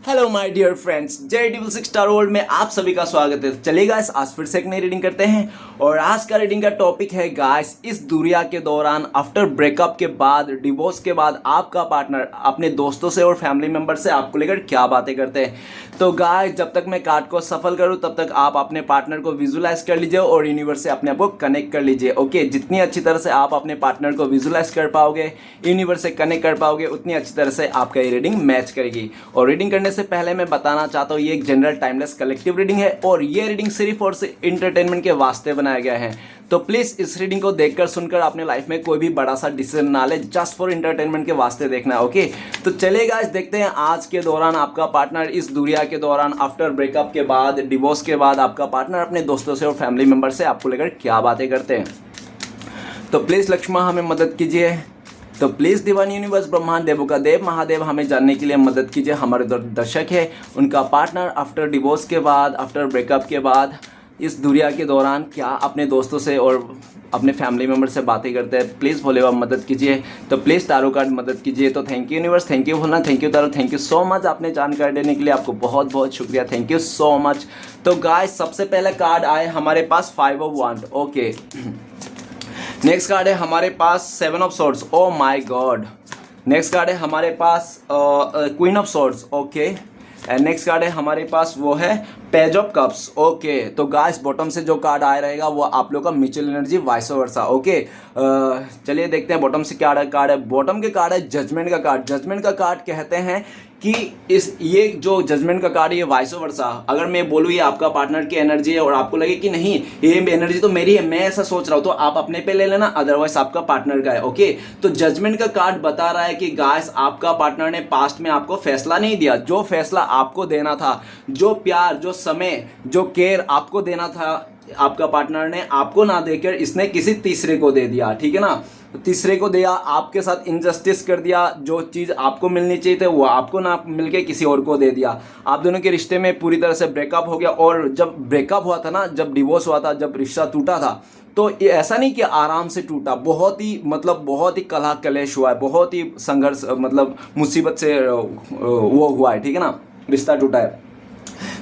Hello my dear friends, जय double six star world में आप सभी का स्वागत है। चलिए गाइस, आज फिर से एक नई रीडिंग करते हैं और आज का रीडिंग का टॉपिक है गाइस, इस दुनिया के दौरान आफ्टर ब्रेकअप के बाद, डिवोर्स के बाद आपका पार्टनर अपने दोस्तों से और फैमिली मेंबर से आपको लेकर क्या बातें करते हैं। तो गाइस, जब तक मैं कार्ड को सफल करूं तब तक आप अपने पार्टनर को विजुलाइज कर लीजिए और यूनिवर्स से अपने आप को कनेक्ट कर लीजिए। ओके, जितनी अच्छी तरह से आप अपने पार्टनर को विजुलाइज कर पाओगे, यूनिवर्स से कनेक्ट कर पाओगे, उतनी अच्छी तरह से आपका ये रीडिंग मैच करेगी। और रीडिंग करने से पहले मैं बताना चाहता हूँ, ये एक जनरल टाइमलेस कलेक्टिव रीडिंग है और ये रीडिंग सिर्फ और सिर्फ इंटरटेनमेंट के वास्ते बनाया गया है। तो प्लीज इस रीडिंग को देखकर सुनकर अपने लाइफ में कोई भी बड़ा सा डिसीजन ना ले, जस्ट फॉर इंटरटेनमेंट के वास्ते देखना है। ओके, तो चलिए गाइस, देखते हैं आज के दौरान आपका पार्टनर इस दुनिया के दौरान आफ्टर ब्रेकअप के बाद, डिवोर्स के बाद आपका पार्टनर अपने दोस्तों से और फैमिली मेंबर से आपको लेकर क्या बातें करते हैं। तो प्लीज लक्ष्मण हमें मदद कीजिए। तो प्लीज़ डिवाइन यूनिवर्स, ब्रह्मांड, देवों का देव महादेव, हमें जानने के लिए मदद कीजिए। हमारे दर्शक है, उनका पार्टनर आफ्टर डिवोर्स के बाद, आफ्टर ब्रेकअप के बाद इस दुनिया के दौरान क्या अपने दोस्तों से और अपने फैमिली मेम्बर से बातें करते हैं। प्लीज़ भोले बाबा मदद कीजिए। तो प्लीज़ तारो कार्ड मदद कीजिए। तो thank you universe, thank you भोलना, thank you tarot, thank you so much. आपने जानकारी देने के लिए आपको बहुत बहुत शुक्रिया, थैंक यू सो मच। तो गाइस, सबसे पहले कार्ड आए हमारे पास 5 of wand. Okay, next card है हमारे पास 7 of swords. Oh my God. Next card है हमारे पास queen of swords. Okay, and next card है हमारे पास वो है पेज ऑफ कप्स। ओके, तो गाइस, बॉटम से जो कार्ड आया रहेगा वो आप लोग का mutual energy, vice versa. Okay, चलिए देखते हैं बॉटम से क्या कार्ड है। बॉटम के कार्ड है जजमेंट का कार्ड। जजमेंट का कार्ड कहते हैं कि ये जो जजमेंट का कार्ड है, ये वाइस वर्सा। अगर मैं बोलूँ ये आपका पार्टनर की एनर्जी है और आपको लगे कि नहीं ये एनर्जी तो मेरी है, मैं ऐसा सोच रहा हूँ, तो आप अपने पे ले लेना, अदरवाइज आपका पार्टनर का है। ओके, तो जजमेंट का कार्ड बता रहा है कि गाइस, आपका पार्टनर ने पास्ट में आपको फैसला नहीं दिया। जो फैसला आपको देना था, जो प्यार, जो समय, जो केयर आपको देना था, आपका पार्टनर ने आपको ना देकर इसने किसी तीसरे को दे दिया। ठीक है ना, तीसरे को दिया, आपके साथ इनजस्टिस कर दिया। जो चीज़ आपको मिलनी चाहिए थी वो आपको ना मिलके किसी और को दे दिया। आप दोनों के रिश्ते में पूरी तरह से ब्रेकअप हो गया। और जब ब्रेकअप हुआ था ना, जब डिवोर्स हुआ था, जब रिश्ता टूटा था, तो ये ऐसा नहीं कि आराम से टूटा, बहुत ही कलह कलेश हुआ है, बहुत ही संघर्ष, मतलब मुसीबत से वो हुआ है। ठीक है ना, रिश्ता टूटा है।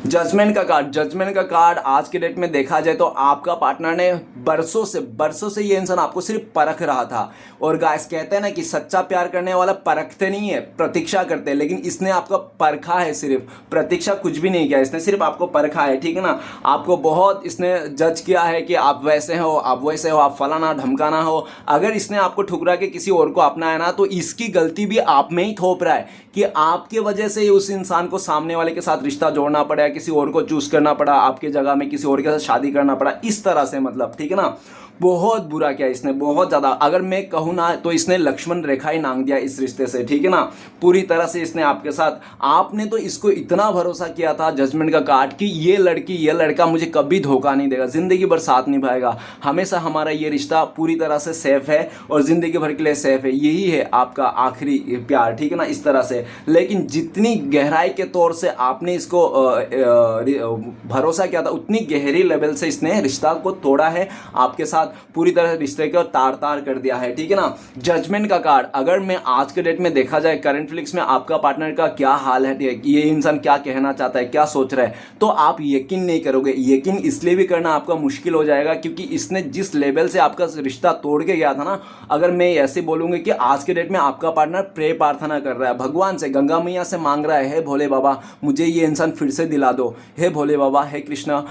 जजमेंट का कार्ड आज के डेट में देखा जाए तो आपका पार्टनर ने बरसों से ये इंसान आपको सिर्फ परख रहा था। और गाइस, कहते हैं ना कि सच्चा प्यार करने वाला परखते नहीं है, प्रतीक्षा करते हैं। लेकिन इसने आपका परखा है, सिर्फ प्रतीक्षा कुछ भी नहीं किया, इसने सिर्फ आपको परखा है। ठीक है ना, आपको बहुत इसने जज किया है कि आप वैसे हो, आप वैसे हो, आप फलाना ढमकाना हो। अगर इसने आपको ठुकरा के किसी और को अपनाया ना, तो इसकी गलती भी आप में ही थोप रहा है कि आपके वजह से उस इंसान को सामने वाले के साथ रिश्ता जोड़ना पड़ा, किसी और को चूज करना पड़ा, आपके जगह में किसी और के साथ शादी करना पड़ा, इस तरह से, मतलब। ठीक है ना, बहुत बुरा किया इसने, बहुत ज्यादा। अगर मैं कहूँ ना तो इसने लक्ष्मण रेखा ही नांग दिया इस रिश्ते से। ठीक है ना, पूरी तरह से इसने आपके साथ, आपने तो इसको इतना भरोसा किया था जजमेंट का कार्ड कि ये लड़की, ये लड़का मुझे कभी धोखा नहीं देगा, जिंदगी भर साथ निभाएगा, हमेशा हमारा ये रिश्ता पूरी तरह से सेफ है और जिंदगी भर के लिए सेफ है, यही है आपका आखिरी प्यार। ठीक है ना, इस तरह से। लेकिन जितनी गहराई के तौर से आपने इसको भरोसा किया था, उतनी गहरी लेवल से इसने रिश्ता को तोड़ा है आपके साथ, पूरी तरह रिश्ते को तार तार कर दिया है। ठीक है ना, जजमेंट का कार्ड, अगर मैं आज के डेट में देखा जाए, करंट फ्लिक्स में आपका पार्टनर का क्या हाल है, ये इंसान क्या कहना चाहता है, क्या सोच रहा है, तो आप यकीन नहीं करोगे। यकीन इसलिए भी करना आपका मुश्किल हो जाएगा क्योंकि इसने जिस लेवल से आपका रिश्ता तोड़ के गया था ना, अगर मैं ऐसे बोलूंगा कि आज के डेट में आपका पार्टनर प्रे प्रार्थना कर रहा है, भगवान से, गंगा मैया से मांग रहा है, हे भोले बाबा मुझे ये इंसान फिर से दिला दो, हे भोले बाबा, हे कृष्णा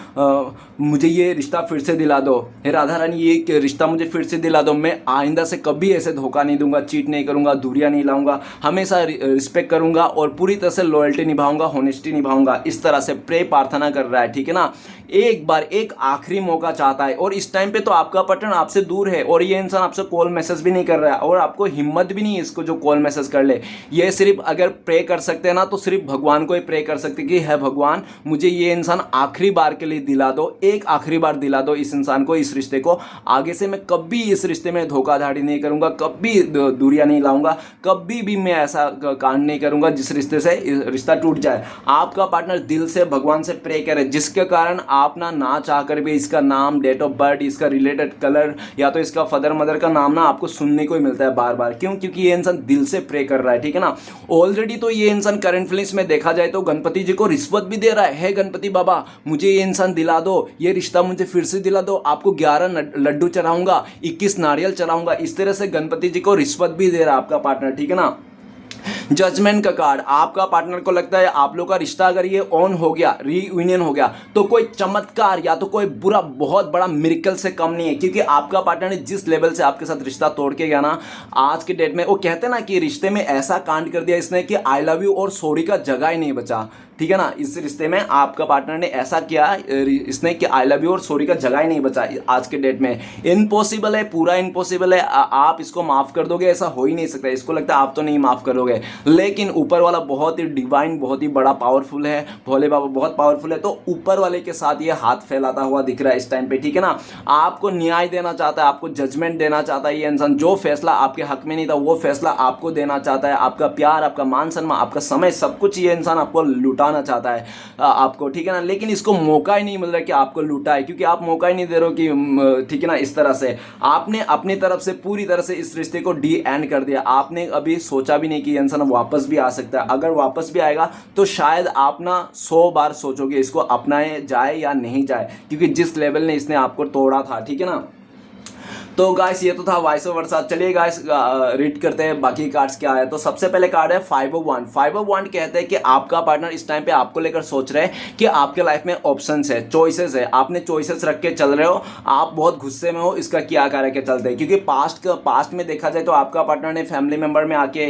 मुझे ये रिश्ता फिर से दिला दो, हे राधा रानी ये रिश्ता मुझे फिर से दिला दो, मैं आइंदा से कभी ऐसे धोखा नहीं दूंगा, चीट नहीं करूंगा, दूरियां नहीं लाऊंगा, हमेशा रिस्पेक्ट करूंगा और पूरी तरह से लॉयल्टी निभाऊंगा, होनेस्टी निभाऊंगा, इस तरह से प्रे प्रार्थना कर रहा है। ठीक है ना, एक बार एक आखिरी मौका चाहता है। और इस टाइम पे तो आपका पार्टनर आपसे दूर है और ये इंसान आपसे कॉल मैसेज भी नहीं कर रहा है और आपको हिम्मत भी नहीं है इसको जो कॉल मैसेज कर ले। ये सिर्फ अगर प्रे कर सकते हैं ना, तो सिर्फ भगवान को ही प्रे कर सकते कि है भगवान, मुझे ये इंसान आखिरी बार के लिए दिला दो, एक आखिरी बार दिला दो इस इंसान को, इस रिश्ते को, आगे से मैं कभी इस रिश्ते में धोखाधड़ी नहीं करूंगा, कभी दूरियां नहीं लाऊंगा, कभी भी मैं ऐसा कांड नहीं करूंगा जिस रिश्ते से रिश्ता टूट जाए। आपका पार्टनर दिल से भगवान से प्रे करे, जिसके कारण आप ना चाह कर भी इसका नाम, डेट ऑफ बर्थ, इसका रिलेटेड कलर या तो इसका फादर मदर का नाम ना आपको सुनने को ही मिलता है बार बार। क्यों? क्योंकि ये इंसान दिल से प्रे कर रहा है, ठीक है ना। ऑलरेडी तो ये इंसान करंट फीलिंग्स में देखा जाए तो गणपति जी को रिश्वत भी दे रहा है, गणपति बाबा मुझे ये इंसान दिला दो, ये रिश्ता मुझे फिर से दिला दो, आपको 11 लड्डू चढ़ाऊंगा, 21 नारियल चढ़ाऊंगा। इस तरह से गणपति जी को रिश्वत भी दे रहा है आपका पार्टनर, ठीक है ना। जजमेंट का कार्ड, आपका पार्टनर को लगता है आप लोग का रिश्ता अगर ये ऑन हो गया, रीयूनियन हो गया, तो कोई चमत्कार या तो कोई बुरा बहुत बड़ा मिरेकल से कम नहीं है। क्योंकि आपका पार्टनर ने जिस लेवल से आपके साथ रिश्ता तोड़ के गया ना, आज के डेट में वो कहते हैं ना कि रिश्ते में ऐसा कांड कर दिया इसने कि आई लव यू और सॉरी का जगह ही नहीं बचा, ठीक है ना। इस रिश्ते में आपका पार्टनर ने ऐसा किया इसने कि आई लव यू और सॉरी का जगह ही नहीं बचा। आज के डेट में इम्पॉसिबल है, पूरा इम्पॉसिबल है। आप इसको माफ कर दोगे, ऐसा हो ही नहीं सकता। इसको लगता है आप तो नहीं माफ करोगे, लेकिन ऊपर वाला बहुत ही डिवाइन, बहुत ही बड़ा पावरफुल है, भोले बाबा बहुत पावरफुल है। तो ऊपर वाले के साथ ये हाथ फैलाता हुआ दिख रहा है इस टाइम पे, ठीक है ना। आपको न्याय देना चाहता है, आपको जजमेंट देना चाहता है ये इंसान। जो फैसला आपके हक में नहीं था वो फैसला आपको देना चाहता है। आपका प्यार, आपका मान सम्मान, आपका समय, सब कुछ ये इंसान आपको लुटाना चाहता है आपको, ठीक है ना। लेकिन इसको मौका ही नहीं मिल रहा कि आपको लूटा है, क्योंकि आप मौका ही नहीं दे रहे हो कि, ठीक है ना। इस तरह से आपने अपनी तरफ से पूरी तरह से इस रिश्ते को डी एंड कर दिया। आपने अभी सोचा भी नहीं कि ये इंसान वापस भी आ सकता है। अगर वापस भी आएगा तो शायद आप ना 100 बार सोचोगे इसको अपनाए जाए या नहीं जाए, क्योंकि जिस लेवल ने इसने आपको तोड़ा था, ठीक है ना। तो गाइस ये तो था वाइस वर्सा। चलिए गाइस रीड करते हैं बाकी कार्ड्स क्या है। तो सबसे पहले कार्ड है 5 ऑफ वांड। 5 ऑफ वांड कहते हैं कि आपका पार्टनर इस टाइम पे आपको लेकर सोच रहे हैं कि आपके लाइफ में ऑप्शंस है, चॉइसेस है, आपने चॉइसेस रख के चल रहे हो, आप बहुत गुस्से में हो, इसका क्या कार्य के चलते हैं। क्योंकि पास्ट में देखा जाए तो आपका पार्टनर ने फैमिली मेंबर में आके,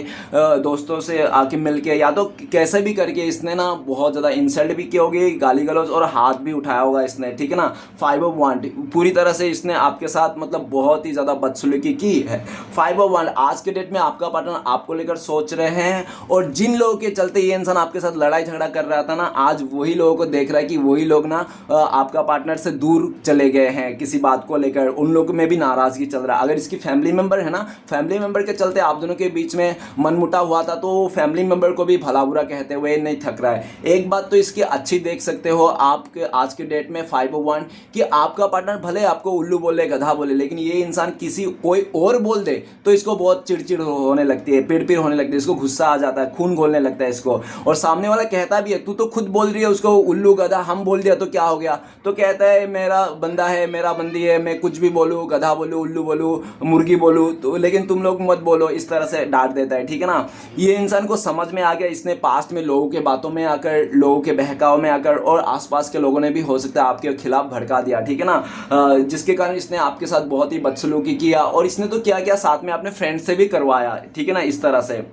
दोस्तों से आके मिल के, या तो कैसे भी करके इसने ना बहुत ज़्यादा इंसल्ट भी की होगी, गाली गलौज और हाथ भी उठाया होगा इसने, ठीक है ना। 5 ऑफ वांड पूरी तरह से इसने आपके साथ मतलब बहुत ही ज़्यादा बदसलूकी की है। 5 ऑफ वांड आज के डेट में आपका पार्टनर आपको लेकर सोच रहे हैं, और जिन लोगों के चलते ये इंसान आपके साथ लड़ाई झगड़ा कर रहा था ना, आज वही लोगों को देख रहा है कि वही लोग ना आपका पार्टनर से दूर चले गए हैं किसी बात को लेकर। उन लोगों में भी नाराजगी चल रहा है। अगर इसकी फैमिली मेंबर है ना, फैमिली मेंबर के चलते आप दोनों के बीच में मनमुटाव हुआ था, तो फैमिली मेंबर को भी भला बुरा कहते हुए नहीं थक रहा है। एक बात तो इसकी अच्छी देख सकते हो आपके आज के डेट में 5 ऑफ वांड, कि आपका पार्टनर भले आपको उल्लू बोले, गधा बोले, लेकिन ये इंसान किसी कोई और बोल दे तो इसको बहुत चिड़चिड़ होने लगती है, पिड़ होने लगती है, इसको गुस्सा आ जाता है, खून खोलने लगता है इसको। और सामने वाला कहता भी है तू तो खुद बोल रही है उसको उल्लू गधा, हम बोल दिया तो क्या हो गया। तो कहता है मेरा बंदा है, मेरा बंदी है, मैं कुछ भी बोलूँ, गधा बोलूँ, उल्लू बोलूँ, मुर्गी बोलूँ, तो लेकिन तुम लोग मत बोलो, इस तरह से डांट देता है, ठीक है ना। ये इंसान को समझ में आ गया, इसने पास्ट में लोगों के बातों में आकर, लोगों के बहकाव में आकर, और आसपास के लोगों ने भी हो सकता है आपके खिलाफ भड़का दिया, ठीक है ना। जिसके कारण इसने आपके साथ बहुत ही बदसलूकी किया, और इसने तो क्या क्या साथ में अपने फ्रेंड से भी करवाया, ठीक है ना। इस तरह से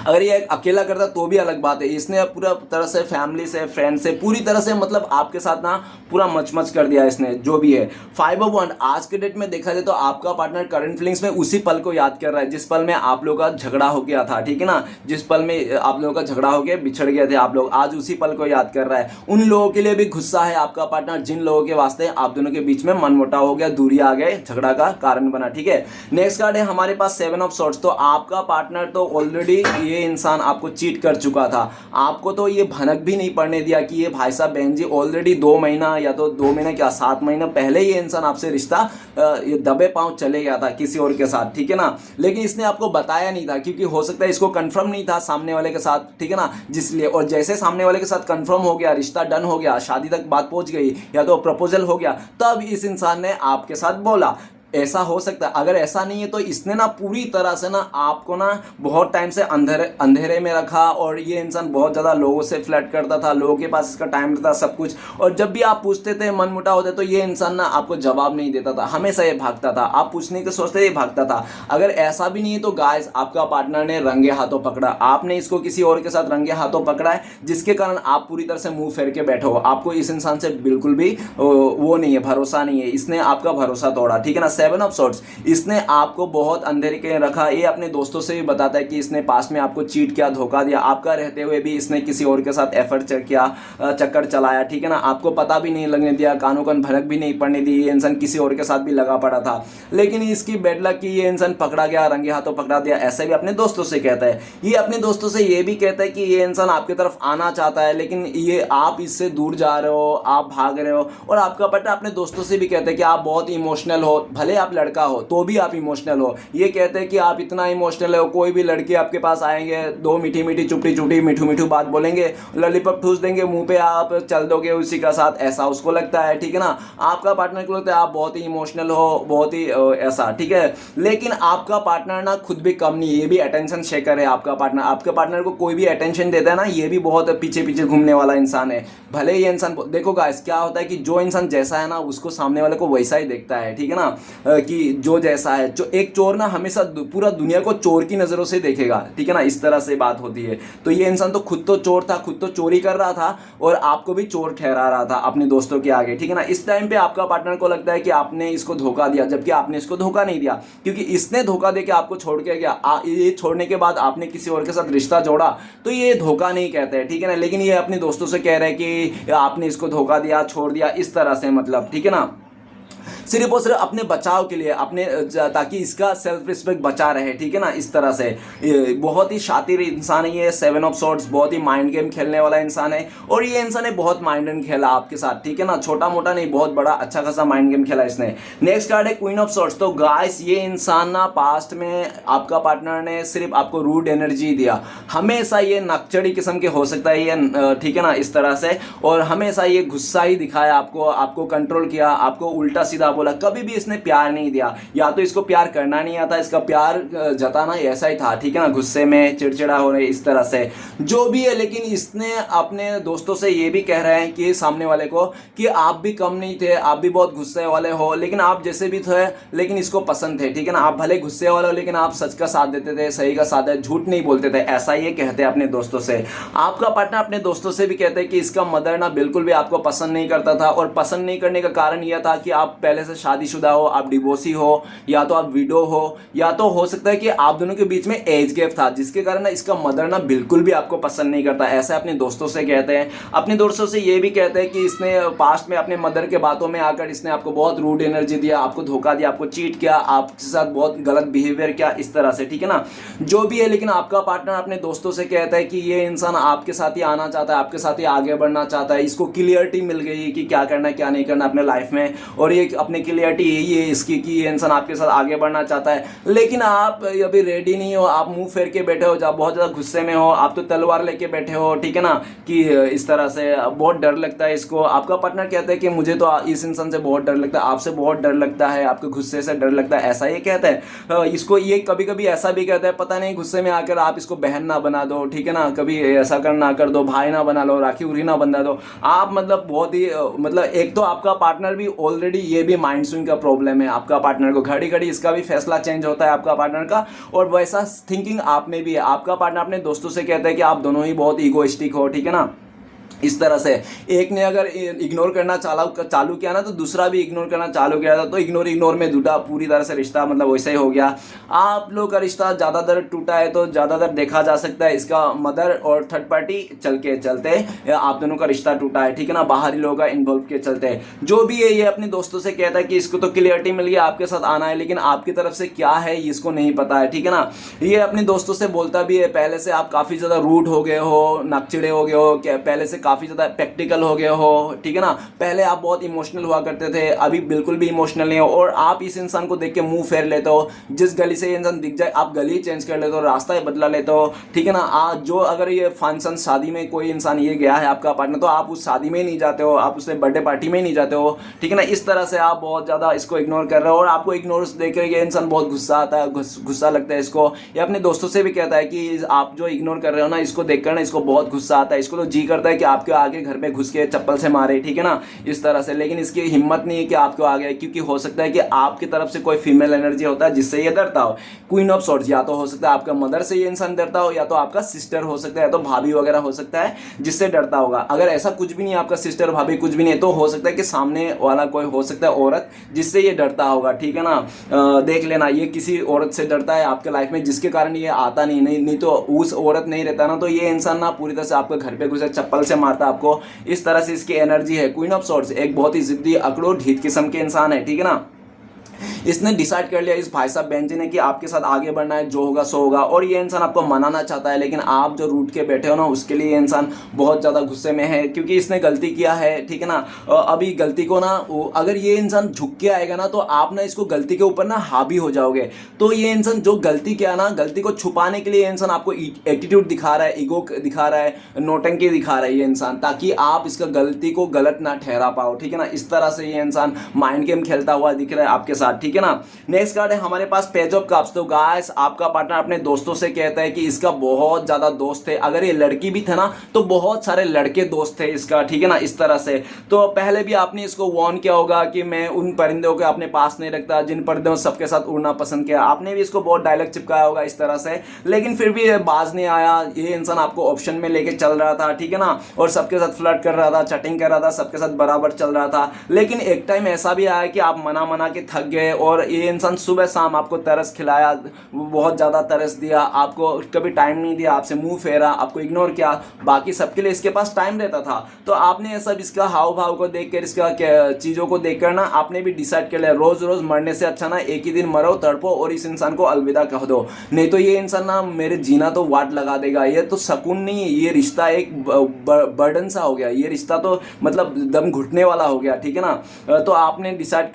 अगर ये अकेला करता तो भी अलग बात है, इसने पूरा तरह से फैमिली से, फ्रेंड से, पूरी तरह से मतलब आपके साथ ना पूरा मच कर दिया इसने, जो भी है। 5 ऑफ वांड आज के डेट में देखा जाए तो आपका पार्टनर करंट फीलिंग्स में उसी पल को याद कर रहा है जिस पल में आप लोगों का झगड़ा हो गया था, ठीक है ना। जिस पल में आप लोगों का झगड़ा हो गया, बिछड़ गए थे आप लोग, आज उसी पल को याद कर रहा है। उन लोगों के लिए भी गुस्सा है आपका पार्टनर, जिन लोगों के वास्ते आप दोनों के बीच में मनमुटाव हो गया, दूरी आ गए, झगड़ा का कारण बना, ठीक है। नेक्स्ट कार्ड है हमारे पास 7 ऑफ सॉर्ड्स। तो आपका पार्टनर तो ऑलरेडी ये इंसान आपको चीट कर चुका था, आपको तो ये भनक भी नहीं पड़ने दिया कि ये भाई साहब बहन जी ऑलरेडी 2 महीना या तो 2 महीना क्या 7 महीना पहले ये इंसान आपसे रिश्ता ये दबे पांव चले गया था किसी और के साथ, ठीक है ना। लेकिन इसने आपको बताया नहीं था, क्योंकि हो सकता है इसको कंफर्म नहीं था सामने वाले के साथ, ठीक है ना, जिसलिए। और जैसे सामने वाले के साथ कंफर्म हो गया, रिश्ता डन हो गया, शादी तक बात पहुंच गई या तो प्रपोजल हो गया, तब इस इंसान ने आपके साथ बोला। ऐसा हो सकता है, अगर ऐसा नहीं है तो इसने ना पूरी तरह से ना आपको ना बहुत टाइम से अंधेरे में रखा, और ये इंसान बहुत ज़्यादा लोगों से फ्लर्ट करता था, लोगों के पास इसका टाइम रहता सब कुछ, और जब भी आप पूछते थे, मनमुटाव होते, तो ये इंसान ना आपको जवाब नहीं देता था, हमेशा ये भागता था, आप पूछने के सोचते ही भागता था। अगर ऐसा भी नहीं है तो गाइस आपका पार्टनर ने रंगे हाथों पकड़ा, आपने इसको किसी और के साथ रंगे हाथों पकड़ा है, जिसके कारण आप पूरी तरह से मुंह फेर के बैठो। आपको इस इंसान से बिल्कुल भी वो नहीं है, भरोसा नहीं है, इसने आपका भरोसा तोड़ा, ठीक है ना। सेवन ऑफ सॉर्ड्स, इसने आपको बहुत अंधेरे के रखा। ये अपने दोस्तों से भी बताता है कि इसने पास्ट में आपको चीट किया, धोखा दिया, आपका रहते हुए भी इसने किसी और के साथ एफर्ट किया, चक्कर चलाया, ठीक है ना, आपको पता भी नहीं लगने दिया, कानों कान भनक भी नहीं पड़ने दी, ये इंसान किसी और के साथ भी लगा पड़ा था। लेकिन इसकी बेड लक कि ये इंसान पकड़ा गया, रंगे हाथों पकड़ा दिया, ऐसा भी अपने दोस्तों से कहता है। ये अपने दोस्तों से ये भी कहता है कि ये इंसान आपकी तरफ आना चाहता है, लेकिन ये आप इससे दूर जा रहे हो, आप भाग रहे हो। और आपका पार्टनर अपने दोस्तों से भी कहते हैं कि आप बहुत इमोशनल हो, भले आप लड़का हो तो भी आप इमोशनल हो। ये कहते हैं कि आप इतना इमोशनल हो, कोई भी लड़के आपके पास आएंगे, दो मीठी मीठी चुपटी चुपटी मीठू मीठू बात बोलेंगे, लॉलीपॉप ठूस देंगे मुंह पे, आप चल दोगे उसी का साथ, ऐसा उसको लगता है, ठीक है ना। आपका पार्टनर को लगता है आप बहुत ही इमोशनल हो, बहुत ही ऐसा, ठीक है। लेकिन आपका पार्टनर ना खुद भी कम नहीं, ये भी अटेंशन शेकर है। आपका पार्टनर, आपके पार्टनर को कोई भी अटेंशन देता है ना, ये भी बहुत पीछे पीछे घूमने वाला इंसान है। भले ये इंसान, देखो गाइस क्या होता है कि जो इंसान जैसा है ना उसको सामने वाले को वैसा ही देखता है, ठीक है ना, कि जो जैसा है। जो एक चोर ना हमेशा पूरा दुनिया को चोर की नजरों से देखेगा, ठीक है ना, इस तरह से बात होती है। तो ये इंसान तो खुद तो चोर था, खुद तो चोरी कर रहा था और आपको भी चोर ठहरा रहा था अपने दोस्तों के आगे, ठीक है ना। इस टाइम पे आपका पार्टनर को लगता है कि आपने इसको धोखा दिया, जबकि आपने इसको धोखा नहीं दिया, क्योंकि इसने धोखा देके आपको छोड़ के गया। ये छोड़ने के बाद आपने किसी और के साथ रिश्ता जोड़ा, तो ये धोखा नहीं कहते हैं, ठीक है ना। लेकिन ये अपने दोस्तों से कह रहे हैं कि आपने इसको धोखा दिया, छोड़ दिया, इस तरह से, मतलब, ठीक है ना, सिर्फ और सिर्फ अपने बचाव के लिए, अपने ताकि इसका सेल्फ रिस्पेक्ट बचा रहे, ठीक है ना, इस तरह से। बहुत ही शातिर इंसान है ये सेवन ऑफ सॉर्ड्स, बहुत ही माइंड गेम खेलने वाला इंसान है। और ये इंसान ने बहुत माइंड गेम खेला आपके साथ, ठीक है ना, छोटा मोटा नहीं, बहुत बड़ा अच्छा खासा माइंड गेम खेला इसने। नेक्स्ट कार्ड है क्वीन ऑफ सॉर्ड्स। तो गाइस ये इंसान ना पास्ट में आपका पार्टनर ने सिर्फ आपको रूड एनर्जी दिया, हमेशा ये नकचड़ी किस्म के हो सकता है ये, ठीक है ना, इस तरह से। और हमेशा ये गुस्सा ही दिखाया आपको, आपको कंट्रोल किया, आपको उल्टा सीधा बोला, कभी भी इसने प्यार नहीं दिया। या तो इसको प्यार करना नहीं आता, इसका प्यार जताना ऐसा ही था, ठीक है ना, गुस्से में, चिड़चिड़ा हो रहे, इस तरह से जो भी है। लेकिन इसने अपने दोस्तों से ये भी कह रहे हैं कि सामने वाले को कि आप भी कम नहीं थे, आप भी बहुत गुस्से वाले हो, लेकिन आप जैसे भी थे लेकिन इसको पसंद थे, ठीक है ना। आप भले गुस्से वाले हो लेकिन आप सच का साथ देते थे, सही का साथ है, झूठ नहीं बोलते थे, ऐसा ये कहते हैं अपने दोस्तों से। आपका पार्टनर अपने दोस्तों से भी कहते हैं कि इसका मदर ना बिल्कुल भी आपको पसंद नहीं करता था, और पसंद नहीं करने का कारण यह था कि आप पहले से शादीशुदा हो, आप डिवोर्सी हो, या तो आप विडो हो, या तो हो सकता है कि आप दोनों के बीच में एज गैप था, जिसके कारण ना इसका मदर ना बिल्कुल भी आपको पसंद नहीं करता, ऐसा अपने दोस्तों से कहते हैं। अपने दोस्तों से ये भी कहते हैं कि इसने पास्ट में अपने मदर के बातों में आकर इसने आपको बहुत रूड एनर्जी दिया, आपको धोखा दिया, आपको चीट किया, आपके साथ बहुत गलत बिहेवियर किया, इस तरह से, ठीक है ना, जो भी है। लेकिन आपका पार्टनर अपने दोस्तों से कहता है कि ये इंसान आपके साथ ही आना चाहता है, आपके साथ ही आगे बढ़ना चाहता है, इसको क्लियरिटी मिल गई कि क्या करना है क्या नहीं करना अपने लाइफ में, और ये अपने क्लियरिटी यही है इसकी कि ये इंसान आपके साथ आगे बढ़ना चाहता है। लेकिन आप अभी रेडी नहीं हो, आप मुंह फेर के बैठे हो, जब बहुत ज़्यादा गुस्से में हो, आप तो तलवार लेके बैठे हो, ठीक है ना, कि इस तरह से बहुत डर लगता है इसको। आपका पार्टनर कहता है कि मुझे तो इस इंसान से बहुत डर लगता है, आपसे बहुत डर लगता है, आपके गुस्से से डर लगता है, ऐसा ये कहता है। इसको ये कभी कभी ऐसा भी कहता है, पता नहीं गुस्से में आकर आप इसको बहन ना बना दो, ठीक है ना, कभी ऐसा ना कर दो, भाई ना बना लो, राखी उरी ना बंधा दो आप, मतलब बहुत ही, मतलब एक तो आपका पार्टनर भी ऑलरेडी ये भी माइंड स्विंग का प्रॉब्लम है आपका पार्टनर को, घड़ी घड़ी इसका भी फैसला चेंज होता है आपका पार्टनर का, और वैसा थिंकिंग आप में भी है। आपका पार्टनर अपने दोस्तों से कहता है कि आप दोनों ही बहुत ईगोइस्टिक हो, ठीक है ना, इस तरह से। एक ने अगर इग्नोर करना चालू किया ना, तो दूसरा भी इग्नोर करना चालू किया था, तो इग्नोर में टूटा पूरी तरह से रिश्ता, मतलब वैसा ही हो गया। आप लोग का रिश्ता ज़्यादातर टूटा है तो ज़्यादातर देखा जा सकता है इसका मदर और थर्ड पार्टी चलते आप दोनों का रिश्ता टूटा है, ठीक है ना, बाहरी लोगों का इन्वॉल्व के चलते। जो भी है ये अपने दोस्तों से कहता है कि इसको तो क्लियरिटी मिल गई, आपके साथ आना है, लेकिन आपकी तरफ से क्या है इसको नहीं पता है, ठीक है ना। ये अपने दोस्तों से बोलता भी है, पहले से आप काफ़ी ज़्यादा रूड हो गए हो, नकचिड़े हो गए हो, पहले से काफ़ी ज़्यादा प्रैक्टिकल हो गए हो, ठीक है ना, पहले आप बहुत इमोशनल हुआ करते थे, अभी बिल्कुल भी इमोशनल नहीं हो, और आप इस इंसान को देख के मुंह फेर लेते हो, जिस गली से ये इंसान दिख जाए आप गली चेंज कर लेते हो, रास्ता ही बदला लेते हो, ठीक है ना। आज जो अगर ये फंक्शन शादी में कोई इंसान ये गया है आपका पार्टनर, तो आप उस शादी में ही नहीं जाते हो, आप उससे बर्थडे पार्टी में ही नहीं जाते हो, ठीक है ना। इस तरह से आप बहुत ज़्यादा इसको इग्नोर कर रहे हो, और आपको इग्नोर देख कर ये इंसान बहुत गुस्सा आता है, गुस्सा लगता है इसको। ये अपने दोस्तों से भी कहता है कि आप जो इग्नोर कर रहे हो ना, इसको देखकर ना इसको बहुत गुस्सा आता है, इसको तो जी करता है कि आपके आगे घर में घुस के चप्पल से मारे, ठीक है ना, इस तरह से। लेकिन इसकी हिम्मत नहीं है कि आपको आगे, क्योंकि हो सकता है कि आपकी तरफ से कोई फीमेल एनर्जी होता है जिससे ये डरता हो। क्वीन ऑफ सॉर्ड्स, या तो हो सकता है आपका मदर से ये इंसान डरता हो, या तो आपका सिस्टर हो सकता है, या तो भाभी वगैरह हो सकता है जिससे डरता होगा। अगर ऐसा कुछ भी नहीं है, आपका सिस्टर भाभी कुछ भी नहीं है, तो हो सकता है कि सामने वाला कोई हो सकता है औरत जिससे ये डरता होगा, ठीक है ना। देख लेना, ये किसी औरत से डरता है आपके लाइफ में जिसके कारण ये आता नहीं तो उस औरत नहीं रहता ना, तो ये इंसान ना पूरी तरह से आपके घर पे घुसे चप्पल से मारता आपको। इस तरह से इसकी एनर्जी है। क्वीन ऑफ सॉर्ड्स एक बहुत ही जिद्दी, अकड़ो, ढीठ किस्म के इंसान है, ठीक है ना। इसने डिसाइड कर लिया, इस भाई साहब बेंजी ने, कि आपके साथ आगे बढ़ना है, जो होगा सो होगा। और ये इंसान आपको मनाना चाहता है, लेकिन आप जो रूठ के बैठे हो ना, उसके लिए ये इंसान बहुत ज़्यादा गुस्से में है, क्योंकि इसने गलती किया है, ठीक है ना। अभी गलती को ना, अगर ये इंसान झुक के आएगा ना, तो आप ना इसको गलती के ऊपर ना हावी हो जाओगे। तो ये इंसान जो गलती किया ना, गलती को छुपाने के लिए ये इंसान आपको एटीट्यूड दिखा रहा है, ईगो दिखा रहा है, नौटंकी दिखा रहा है ये इंसान, ताकि आप इसका गलती को गलत ना ठहरा पाओ, ठीक है ना। इस तरह से ये इंसान माइंड गेम खेलता हुआ दिख रहा है आपके साथ, ठीक है ना। नेक्स्ट कार्ड है हमारे पास पेज ऑफ कप्स। तो गाइस, आपका पार्टनर अपने दोस्तों से कहता है कि इसका बहुत ज्यादा दोस्त है। अगर ये लड़की भी था ना, तो बहुत सारे लड़के दोस्त थे इसका, ठीक है ना, इस तरह से। तो पहले भी आपने इसको वार्न किया होगा कि मैं उन परिंदों को अपने पास नहीं रखता जिन परिंदों सबके साथ उड़ना पसंद किया। आपने भी इसको बहुत डायलॉग चिपकाया होगा इस तरह से, लेकिन फिर भी बाज नहीं आया। ये इंसान आपको ऑप्शन में लेके चल रहा था, ठीक है ना, और सबके साथ फ्लर्ट कर रहा था, चैटिंग कर रहा था, सबके साथ बराबर चल रहा था। लेकिन एक टाइम ऐसा भी आया कि आप मना के थक गए, और ये इंसान सुबह शाम आपको तरस खिलाया, बहुत ज़्यादा तरस दिया, आपको कभी टाइम नहीं दिया, आपसे मुंह फेरा, आपको इग्नोर किया। बाकी सबके लिए इसके पास टाइम रहता था। तो आपने सब इसका हाव भाव को देखकर, इसका चीज़ों को देखकर ना, आपने भी डिसाइड कर लिया, रोज़ रोज़ मरने से अच्छा ना एक ही दिन मरो, तड़पो और इस इंसान को अलविदा कह दो। नहीं तो ये इंसान ना मेरे जीना तो वाट लगा देगा। ये तो सुकून नहीं है, ये रिश्ता एक बर्डन सा हो गया, ये रिश्ता तो मतलब दम घुटने वाला हो गया, ठीक है ना। तो आपने डिसाइड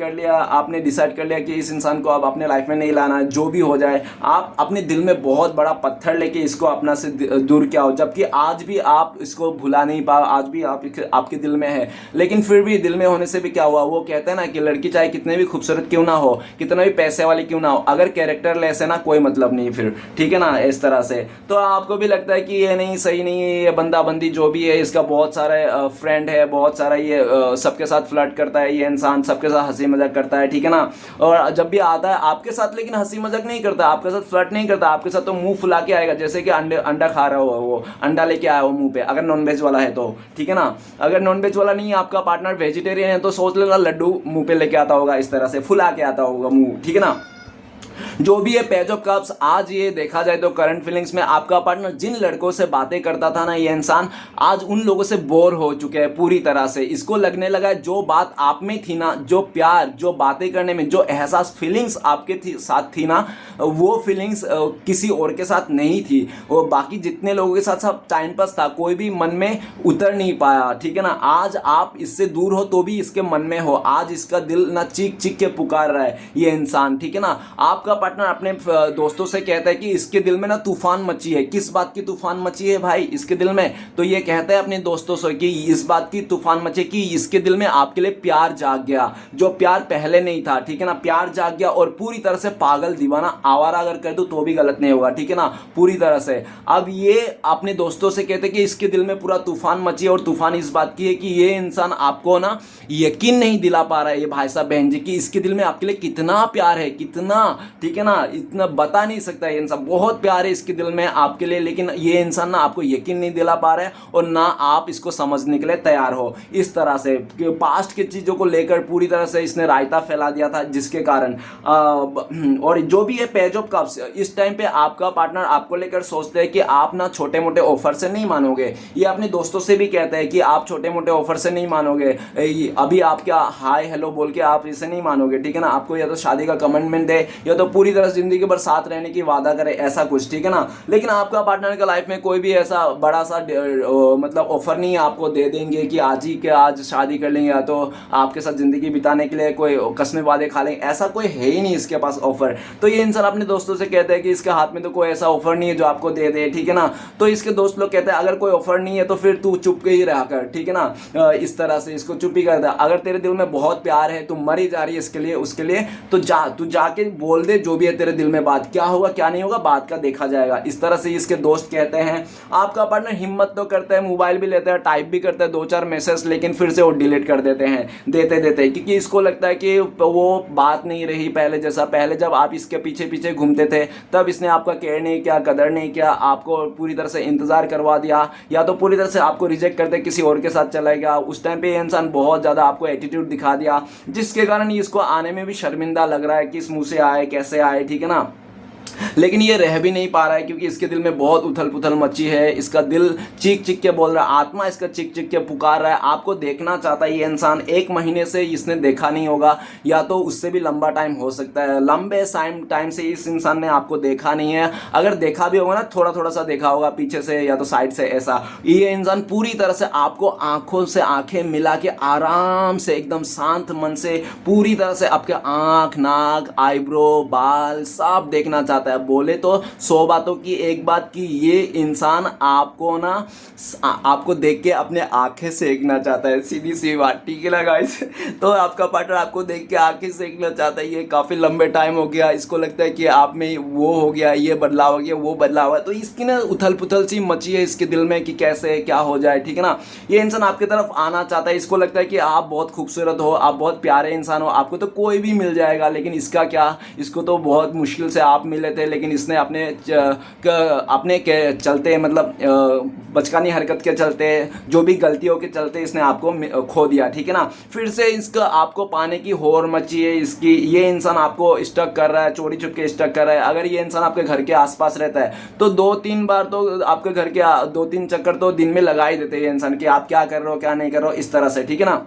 कर लिया कि इस इंसान को आप अपने लाइफ में नहीं लाना है। जो भी हो जाए, आप अपने दिल में बहुत बड़ा पत्थर लेके इसको अपना से दूर किया हो, जबकि आज भी आप इसको भुला नहीं पाओ, आज भी आपके दिल में है। लेकिन फिर भी दिल में होने से भी क्या हुआ, वो कहते हैं ना कि लड़की चाहे कितने भी खूबसूरत क्यों ना हो, कितना भी पैसे वाली क्यों ना हो, अगर कैरेक्टर लेस है ना, कोई मतलब नहीं फिर, ठीक है ना, इस तरह से। तो आपको भी लगता है कि ये नहीं, सही नहीं है, ये बंदा बंदी जो भी है, इसका बहुत सारे फ्रेंड है, बहुत सारा ये सबके साथ फ्लर्ट करता है, ये इंसान सबके साथ हंसी मजाक करता है, ठीक है ना। और जब भी आता है आपके साथ, लेकिन हंसी मजाक नहीं करता, आपके साथ फ्लर्ट नहीं करता, आपके साथ तो मुंह फुला के आएगा, जैसे कि अंडा खा रहा हो, वो अंडा लेके आया हो मुंह पे, अगर नॉनवेज वाला है तो, ठीक है ना। अगर नॉनवेज वाला नहीं है, आपका पार्टनर वेजिटेरियन है, तो सोच लेना लड्डू मुंह पे लेके आता होगा, इस तरह से फुला के आता होगा मुंह, ठीक है ना। जो भी है पेज ऑफ कप्स, आज ये देखा जाए तो करंट फीलिंग्स में आपका पार्टनर जिन लड़कों से बातें करता था ना, ये इंसान आज उन लोगों से बोर हो चुके हैं पूरी तरह से। इसको लगने लगा है जो बात आप में थी ना, जो प्यार, जो बातें करने में जो एहसास फीलिंग्स आपके साथ थी ना, वो फीलिंग्स किसी और के साथ नहीं थी। और बाकी जितने लोगों के साथ सब टाइम पास था, कोई भी मन में उतर नहीं पाया, ठीक है ना। आज आप इससे दूर हो तो भी इसके मन में हो, आज इसका दिल ना चीख चीख के पुकार रहा है ये इंसान, ठीक है ना। आपका पार्टनर अपने दोस्तों से कहता है कि इसके दिल में ना तूफान मची है। किस बात की तूफान मची है भाई इसके दिल में? तो ये कहता है अपने दोस्तों से कि इस बात की तूफान मची कि इसके दिल में आपके लिए प्यार जाग गया, जो प्यार पहले नहीं था, ठीक है ना। प्यार जाग गया और पूरी तरह से पागल दीवाना आवारा अगर कर दूं तो भी गलत नहीं होगा, ठीक है ना, पूरी तरह से। अब ये अपने दोस्तों से कहते हैं कि इसके दिल में पूरा तूफान मची है, और तूफान इस बात की है कि ये इंसान आपको ना यकीन नहीं दिला पा रहा है, ये भाई साहब बहन जी, कि इसके दिल में आपके लिए कितना प्यार है, कितना, ठीक है ना, इतना बता नहीं सकता ये इंसान। बहुत प्यार है इसके दिल में आपके लिए, लेकिन ये इंसान ना आपको यकीन नहीं दिला पा रहा है, और ना आप इसको समझने के लिए तैयार हो। इस तरह से पास्ट की चीज़ों को लेकर पूरी तरह से इसने रायता फैला दिया था, जिसके कारण और जो भी है पेज ऑफ कप्स, इस टाइम पे आपका पार्टनर आपको लेकर सोचते हैं कि आप ना छोटे मोटे ऑफर से नहीं मानोगे। ये अपने दोस्तों से भी कहते हैं कि आप छोटे मोटे ऑफर से नहीं मानोगे, अभी आप क्या हाय हेलो बोल के आप इसे नहीं मानोगे, ठीक है ना। आपको या तो शादी का कमिटमेंट दे, या तो पूरी तरह जिंदगी भर साथ रहने की वादा करे, ऐसा कुछ, ठीक है ना। लेकिन आपका पार्टनर का लाइफ में कोई भी ऐसा बड़ा सा मतलब ऑफर नहीं आपको दे देंगे कि आज ही के आज शादी कर लेंगे, या तो आपके साथ जिंदगी बिताने के लिए कोई कसमें वादे खा लेंगे, ऐसा कोई है ही नहीं इसके पास ऑफर। तो ये इंसान अपने दोस्तों से कहते हैं कि इसके हाथ में तो कोई ऐसा ऑफर नहीं है जो आपको दे दे, ठीक है ना। तो इसके दोस्त लोग कहते हैं अगर कोई ऑफर नहीं है तो फिर तू चुप के ही रहा कर, ठीक है ना। इस तरह से इसको चुप ही कर दे। अगर तेरे दिल में बहुत प्यार है, तू मरी जा रही है इसके लिए, उसके लिए, तो तू जाके बोल दे दे, जो भी है तेरे दिल में बात, क्या होगा क्या नहीं होगा बात का देखा जाएगा। इस तरह से इसके दोस्त कहते हैं। आपका पार्टनर हिम्मत तो करता है, मोबाइल भी लेता है, टाइप भी करता है 2-4 मैसेज, लेकिन फिर से वो डिलीट कर देते हैं देते देते, क्योंकि इसको लगता है कि वो बात नहीं रही पहले जैसा। पहले जब आप इसके पीछे पीछे घूमते थे तब इसने आपका केयर नहीं किया, कदर नहीं किया, आपको पूरी तरह से इंतजार करवा दिया, या तो पूरी तरह से आपको रिजेक्ट करते किसी और के साथ चला गया। उस टाइम पे ये इंसान बहुत ज़्यादा आपको एटीट्यूड दिखा दिया, जिसके कारण इसको आने में भी शर्मिंदा लग रहा है, किस मुंह से आए, कैसे आए, ठीक है ना। लेकिन ये रह भी नहीं पा रहा है, क्योंकि इसके दिल में बहुत उथल पुथल मची है। इसका दिल चीख चीख के बोल रहा है, आत्मा इसका चीख चीख के पुकार रहा है, आपको देखना चाहता है ये इंसान। 1 महीने से इसने देखा नहीं होगा, या तो उससे भी लंबा टाइम हो सकता है। लंबे टाइम से इस इंसान ने आपको देखा नहीं है। अगर देखा भी होगा ना, थोड़ा थोड़ा सा देखा होगा पीछे से या तो साइड से, ऐसा। ये इंसान पूरी तरह से आपको आंखों से आंखें मिला के आराम से एकदम शांत मन से पूरी तरह से आपके आंख, नाक, आईब्रो, बाल सब देखना चाहता है। बोले तो 100 बातों की एक बात की ये इंसान आपको ना आपको देख के अपने आंखें सेकना चाहता है, सीधी सी बात, ठीक है ना गाइस। तो आपका पार्टनर आपको देख के आंखें सेकना चाहता है। ये काफ़ी लंबे टाइम हो गया, इसको लगता है कि आप में वो हो गया, ये बदलाव हो गया, वो बदलाव है। तो इसकी ना उथल पुथल सी मची है इसके दिल में कि कैसे क्या हो जाए, ठीक है ना। ये इंसान आपकी तरफ आना चाहता है, इसको लगता है कि आप बहुत खूबसूरत हो, आप बहुत प्यारे इंसान हो, आपको तो कोई भी मिल जाएगा। लेकिन इसका क्या, इसको तो बहुत मुश्किल से आप मिले थे, लेकिन इसने अपने के चलते, मतलब बचकानी हरकत के चलते, जो भी गलतियों के चलते इसने आपको खो दिया, ठीक है ना। फिर से इसका आपको पाने की होड़ मची है इसकी। ये इंसान आपको स्टक कर रहा है, चोरी छुपके स्टक कर रहा है। अगर ये इंसान आपके घर के आसपास रहता है तो 2-3 बार तो आपके घर के 2-3 चक्कर तो दिन में लगा ही देते हैं ये इंसान, कि आप क्या कर रहे हो क्या नहीं कर रहे हो, इस तरह से, ठीक है ना।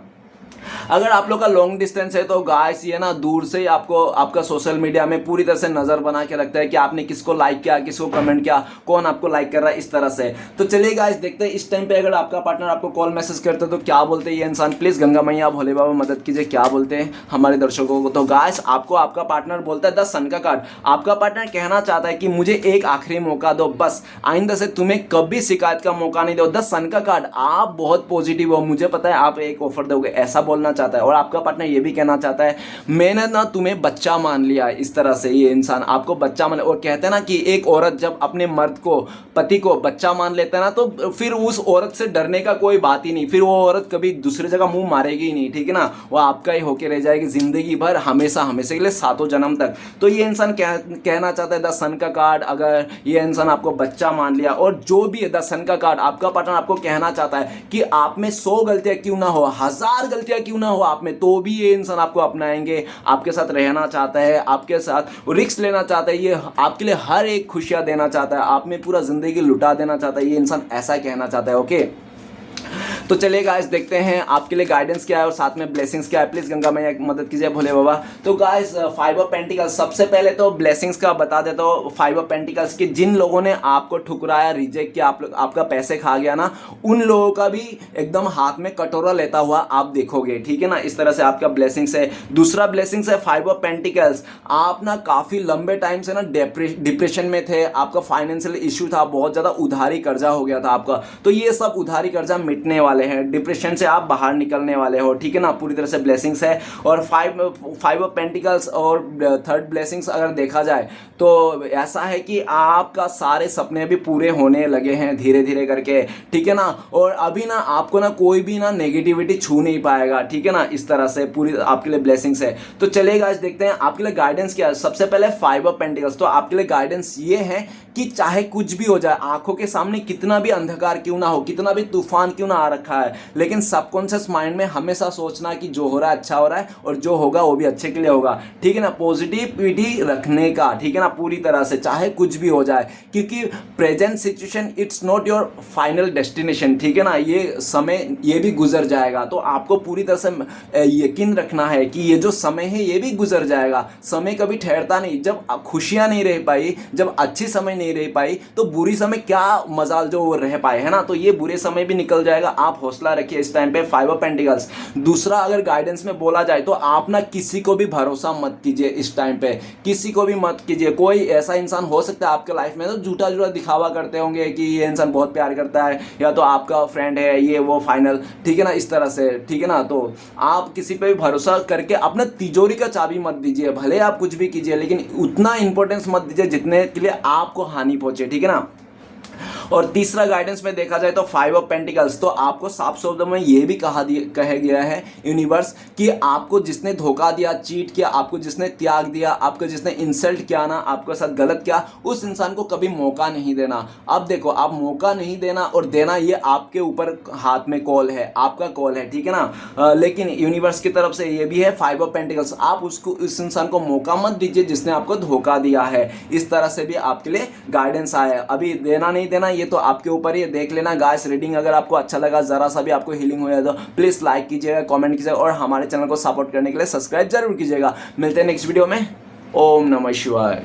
अगर आप लोग का लॉन्ग डिस्टेंस है तो गाइस ये ना दूर से ही आपको आपका सोशल मीडिया में पूरी तरह से नजर बना के रखता है कि आपने किसको लाइक किया, किसको कमेंट किया, कौन आपको लाइक कर रहा है, इस तरह से। तो चलिए गाइस देखते हैं इस टाइम पे अगर आपका पार्टनर आपको कॉल मैसेज करते तो क्या बोलते हैं ये इंसान। प्लीज गंगा मैया भोले बाबा मदद कीजिए, क्या बोलते हैं हमारे दर्शकों को। तो गाइस आपको आपका पार्टनर बोलता है 10 सन का कार्ड। आपका पार्टनर कहना चाहता है कि मुझे एक आखिरी मौका दो, बस आइंदा से तुम्हें कभी शिकायत का मौका नहीं दो। 10 सन का कार्ड, आप बहुत पॉजिटिव हो, मुझे पता है आप एक ऑफर दोगे, ऐसा बोलना चाहता है। और आपका पार्टनर ये भी कहना चाहता है मैंने ना तुम्हें बच्चा मान लिया, इस तरह से ये इंसान आपको बच्चा मान। और कहते हैं ना कि एक औरत जब अपने मर्द को, पति को बच्चा मान लेता है ना, तो फिर उस औरत से डरने का कोई बात ही नहीं, फिर वो औरत कभी दूसरी जगह मुंह मारेगी ही नहीं, ठीक है ना। वो आपका ही होके रह जाएगी जिंदगी भर, हमेशा हमेशा के लिए, 7 जन्म तक। तो ये इंसान कहना चाहता है 10 सन का कार्ड, अगर ये इंसान आपको बच्चा मान लिया, और जो भी है 10 सन का कार्ड, आपका पार्टनर आपको कहना चाहता है कि आप में 100 गलतियां क्यों ना हो, 1000 गलतियां क्यों ना हो आप में, तो भी ये इंसान आपको अपनाएंगे, आपके साथ रहना चाहता है, आपके साथ रिस्क लेना चाहता है, ये आपके लिए हर एक खुशियां देना चाहता है, आप में पूरा जिंदगी लुटा देना चाहता है, ये इंसान ऐसा कहना चाहता है। ओके, तो चलिए गाइस देखते हैं आपके लिए गाइडेंस क्या है और साथ में ब्लेसिंग्स क्या है। प्लीज गंगा मैया मदद कीजिए भोले बाबा। तो गाइस 5 ऑफ पेंटिकल्स, सबसे पहले तो ब्लेसिंग्स का बता देता हूँ। 5 ऑफ पेंटिकल्स की जिन लोगों ने आपको ठुकराया, रिजेक्ट किया, आपका पैसे खा गया ना, उन लोगों का भी एकदम हाथ में कटोरा लेता हुआ आप देखोगे, ठीक है ना। इस तरह से आपका ब्लेसिंग्स है। दूसरा ब्लेसिंग्स है 5 ऑफ पेंटिकल्स। आप ना काफी लंबे टाइम से ना डिप्रेशन में थे, आपका फाइनेंशियल इश्यू था, बहुत ज्यादा उधारी कर्जा हो गया था आपका, तो ये सब उधारी कर्जा मिटने वाले हैं, डिप्रेशन से आप बाहर निकलने वाले हो, ठीक है ना। पूरी तरह से ब्लेसिंग्स है। और 5 ऑफ पेंटिकल्स और थर्ड ब्लेसिंग्स अगर देखा जाए तो ऐसा है कि आपका सारे सपने भी पूरे होने लगे हैं धीरे धीरे करके, ठीक है ना। और अभी ना आपको ना कोई भी ना नेगेटिविटी छू नहीं पाएगा, ठीक है ना। इस तरह से पूरी आपके लिए ब्लेसिंग्स है। तो चलिए गाइस देखते हैं आपके लिए गाइडेंस क्या है। सबसे पहले 5 ऑफ पेंटिकल्स, तो आपके लिए गाइडेंस ये है कि चाहे कुछ भी हो जाए, आंखों के सामने कितना भी अंधकार क्यों ना हो, कितना भी तूफान क्यों ना आ रखा है, लेकिन सबकॉन्शियस माइंड में हमेशा सोचना कि जो हो रहा है अच्छा हो रहा है, और जो होगा वो भी अच्छे के लिए होगा, ठीक है ना। पॉजिटिविटी रखने का, ठीक है ना, पूरी तरह से, चाहे कुछ भी हो जाए, क्योंकि present situation it's not your final destination, ठीक है ना। ये समय ये भी गुजर जाएगा, तो आपको पूरी तरह से यकीन रखना है कि ये जो समय है ये भी गुजर जाएगा। समय कभी ठहरता नहीं। जब खुशियां नहीं रह पाई, जब अच्छी समय नहीं रह पाई, तो बुरी समय क्या मजाल जो रह पाए, है ना। तो ये बुरे समय भी निकल जाएगा, आप आप हौसला रखिए इस टाइम पे। 5 ऑफ पेंटिकल्स। दूसरा, अगर गाइडेंस में बोला जाए तो आप ना किसी को भी भरोसा मत कीजिए इस टाइम पे, किसी को भी मत कीजिए। कोई ऐसा इंसान हो सकता है आपके लाइफ में तो झूठा झूठा दिखावा करते होंगे कि ये इंसान बहुत प्यार करता है या तो आपका फ्रेंड है ये वो फाइनल, ठीक है ना, इस तरह से, ठीक है ना। तो आप किसी पे भी भरोसा करके अपना तिजोरी का चाबी मत दीजिए। भले आप कुछ भी कीजिए लेकिन उतना इंपॉर्टेंस मत दीजिए जितने के लिए आपको हानि पहुंचे, ठीक है ना। और तीसरा गाइडेंस में देखा जाए तो 5 ऑफ पेंटिकल्स, तो आपको साफ शब्दों में ये भी कहा गया है यूनिवर्स कि आपको जिसने धोखा दिया, चीट किया, आपको जिसने त्याग दिया, आपको जिसने इंसल्ट किया ना, आपके साथ गलत किया, उस इंसान को कभी मौका नहीं देना। अब देखो, आप मौका नहीं देना और देना ये आपके ऊपर हाथ में कॉल है, आपका कॉल है, ठीक है ना। लेकिन यूनिवर्स की तरफ से ये भी है 5 ऑफ पेंटिकल्स, आप उसको, इस इंसान को मौका मत दीजिए जिसने आपको धोखा दिया है। इस तरह से भी आपके लिए गाइडेंस आया। अभी देना नहीं देना ये तो आपके ऊपर ही देख लेना गाइस। रीडिंग अगर आपको अच्छा लगा, जरा सा भी आपको हीलिंग हुआ तो प्लीज लाइक कीजिएगा, कमेंट कीजिएगा और हमारे चैनल को सपोर्ट करने के लिए सब्सक्राइब जरूर कीजिएगा। मिलते हैं नेक्स्ट वीडियो में। ओम नमः शिवाय।